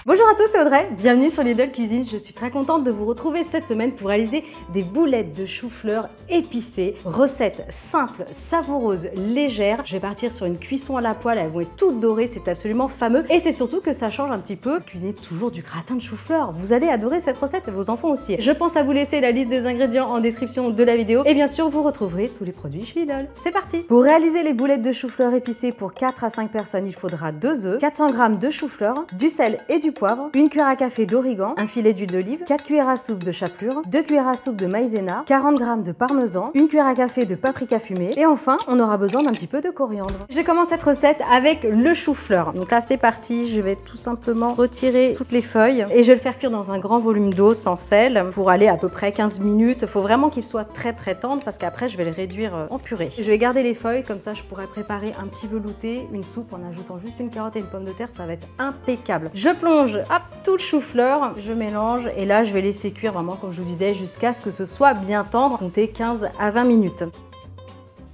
Bonjour à tous, c'est Audrey, bienvenue sur Lidl Cuisine. Je suis très contente de vous retrouver cette semaine pour réaliser des boulettes de chou-fleur épicées. Recette simple, savoureuse, légère. Je vais partir sur une cuisson à la poêle, elles vont être toutes dorées, c'est absolument fameux. Et c'est surtout que ça change un petit peu. Cuisiner toujours du gratin de chou-fleur. Vous allez adorer cette recette et vos enfants aussi. Je pense à vous laisser la liste des ingrédients en description de la vidéo. Et bien sûr, vous retrouverez tous les produits chez Lidl. C'est parti! Pour réaliser les boulettes de chou-fleur épicées pour 4 à 5 personnes, il faudra 2 œufs, 400 g de chou-fleur, du sel et du poivre, une cuillère à café d'origan, un filet d'huile d'olive, 4 cuillères à soupe de chapelure, 2 cuillères à soupe de maïzena, 40 g de parmesan, une cuillère à café de paprika fumé et enfin on aura besoin d'un petit peu de coriandre. Je commence cette recette avec le chou-fleur. Donc là c'est parti, je vais tout simplement retirer toutes les feuilles et je vais le faire cuire dans un grand volume d'eau sans sel pour aller à peu près 15 minutes. Il faut vraiment qu'il soit très tendre parce qu'après je vais le réduire en purée. Je vais garder les feuilles, comme ça je pourrais préparer un petit velouté, une soupe en ajoutant juste une carotte et une pomme de terre, ça va être impeccable. Je plonge hop, tout le chou-fleur, je mélange et là je vais laisser cuire vraiment comme je vous disais jusqu'à ce que ce soit bien tendre, comptez 15 à 20 minutes.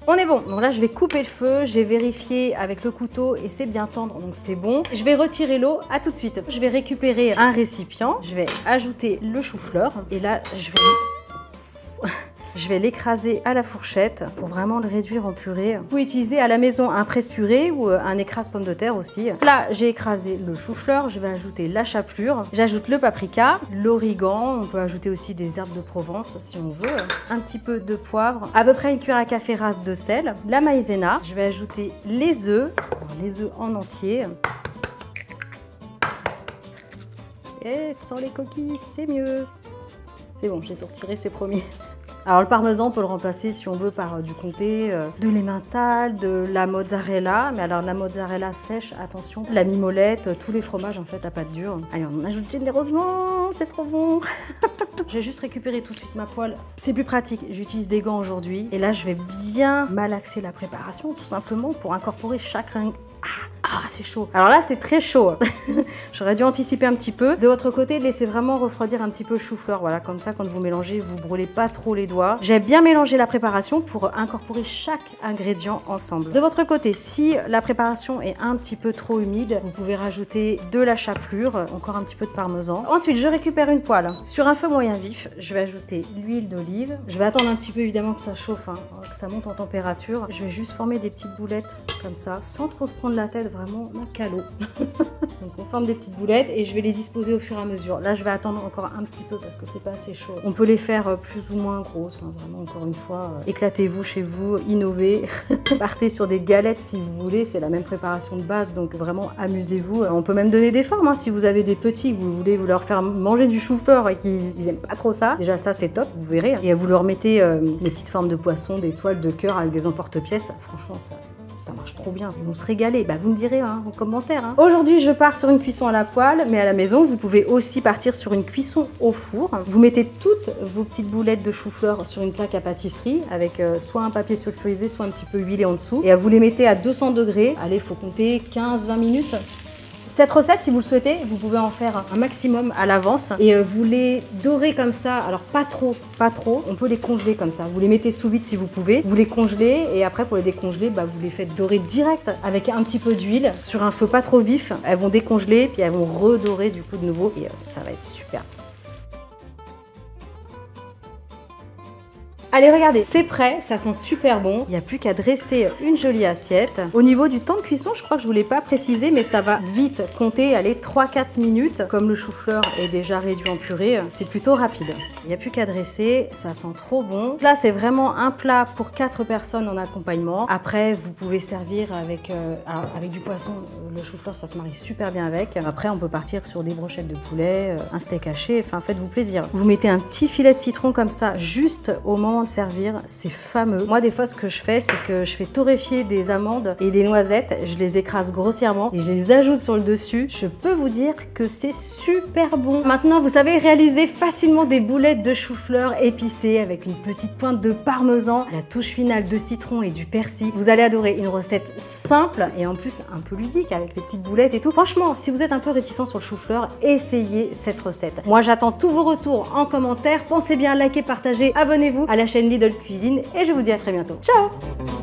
On est bon, donc là je vais couper le feu, j'ai vérifié avec le couteau et c'est bien tendre donc c'est bon. Je vais retirer l'eau, à tout de suite. Je vais récupérer un récipient, je vais ajouter le chou-fleur et là je vais l'écraser à la fourchette pour vraiment le réduire en purée. Vous pouvez utiliser à la maison un presse-purée ou un écrase pomme de terre aussi. Là, j'ai écrasé le chou-fleur, je vais ajouter la chapelure, j'ajoute le paprika, l'origan, on peut ajouter aussi des herbes de Provence si on veut, un petit peu de poivre, à peu près une cuillère à café rase de sel, la maïzena, je vais ajouter les œufs en entier. Et sans les coquilles, c'est mieux. C'est bon, j'ai tout retiré, c'est promis. Alors le parmesan, on peut le remplacer si on veut par du comté, de l'emmental, de la mozzarella. Mais alors la mozzarella sèche, attention, la mimolette, tous les fromages en fait à pâte dure. Allez, on en ajoute généreusement, c'est trop bon. Je vais juste récupérer tout de suite ma poêle. C'est plus pratique, j'utilise des gants aujourd'hui. Et là, je vais bien malaxer la préparation, tout simplement pour incorporer chaque c'est chaud. Alors là, c'est très chaud. J'aurais dû anticiper un petit peu. De votre côté, laissez vraiment refroidir un petit peu le chou-fleur. Voilà, comme ça, quand vous mélangez, vous brûlez pas trop les doigts. J'ai bien mélangé la préparation pour incorporer chaque ingrédient ensemble. De votre côté, si la préparation est un petit peu trop humide, vous pouvez rajouter de la chapelure, encore un petit peu de parmesan. Ensuite, je récupère une poêle. Sur un feu moyen vif, je vais ajouter l'huile d'olive. Je vais attendre un petit peu, évidemment, que ça chauffe, que ça monte en température. Je vais juste former des petites boulettes comme ça, sans trop se prendre la tête, vraiment calot. Donc on forme des petites boulettes et je vais les disposer au fur et à mesure. Là je vais attendre encore un petit peu parce que c'est pas assez chaud. On peut les faire plus ou moins grosses, vraiment encore une fois. Éclatez-vous chez vous, innovez. Partez sur des galettes si vous voulez, c'est la même préparation de base, donc vraiment amusez-vous. On peut même donner des formes, si vous avez des petits, que vous voulez leur faire manger du chou-fleur et qu'ils n'aiment pas trop ça. Déjà ça c'est top, vous verrez. Et vous leur mettez des petites formes de poisson, des toiles de cœur avec des emporte-pièces. Franchement ça marche trop bien, ils vont se régaler, vous me direz en commentaire. Aujourd'hui je pars sur une cuisson à la poêle, mais à la maison vous pouvez aussi partir sur une cuisson au four. Vous mettez toutes vos petites boulettes de chou-fleur sur une plaque à pâtisserie avec soit un papier sulfurisé, soit un petit peu huilé en dessous. Et vous les mettez à 200 degrés, allez, il faut compter 15-20 minutes. Cette recette, si vous le souhaitez, vous pouvez en faire un maximum à l'avance et vous les dorez comme ça, alors pas trop, on peut les congeler comme ça. Vous les mettez sous vide si vous pouvez, vous les congelez et après pour les décongeler, vous les faites dorer direct avec un petit peu d'huile sur un feu pas trop vif. Elles vont décongeler puis elles vont redorer du coup de nouveau et ça va être super. Allez, regardez, c'est prêt, ça sent super bon. Il n'y a plus qu'à dresser une jolie assiette. Au niveau du temps de cuisson, je crois que je ne vous l'ai pas précisé, mais ça va vite compter, allez, 3-4 minutes. Comme le chou-fleur est déjà réduit en purée, c'est plutôt rapide. Il n'y a plus qu'à dresser, ça sent trop bon. Là, c'est vraiment un plat pour 4 personnes en accompagnement. Après, vous pouvez servir avec du poisson. Le chou-fleur, ça se marie super bien avec. Après, on peut partir sur des brochettes de poulet, un steak haché, enfin, faites-vous plaisir. Vous mettez un petit filet de citron comme ça, juste au moment de servir, c'est fameux. Moi des fois ce que je fais, c'est que je fais torréfier des amandes et des noisettes, je les écrase grossièrement et je les ajoute sur le dessus. Je peux vous dire que c'est super bon. Maintenant vous savez réaliser facilement des boulettes de chou-fleur épicées avec une petite pointe de parmesan, la touche finale de citron et du persil. Vous allez adorer, une recette simple et en plus un peu ludique avec les petites boulettes et tout. Franchement, si vous êtes un peu réticent sur le chou-fleur, essayez cette recette. Moi j'attends tous vos retours en commentaire. Pensez bien à liker, partager, abonnez-vous à la chaîne Lidl Cuisine et je vous dis à très bientôt. Ciao!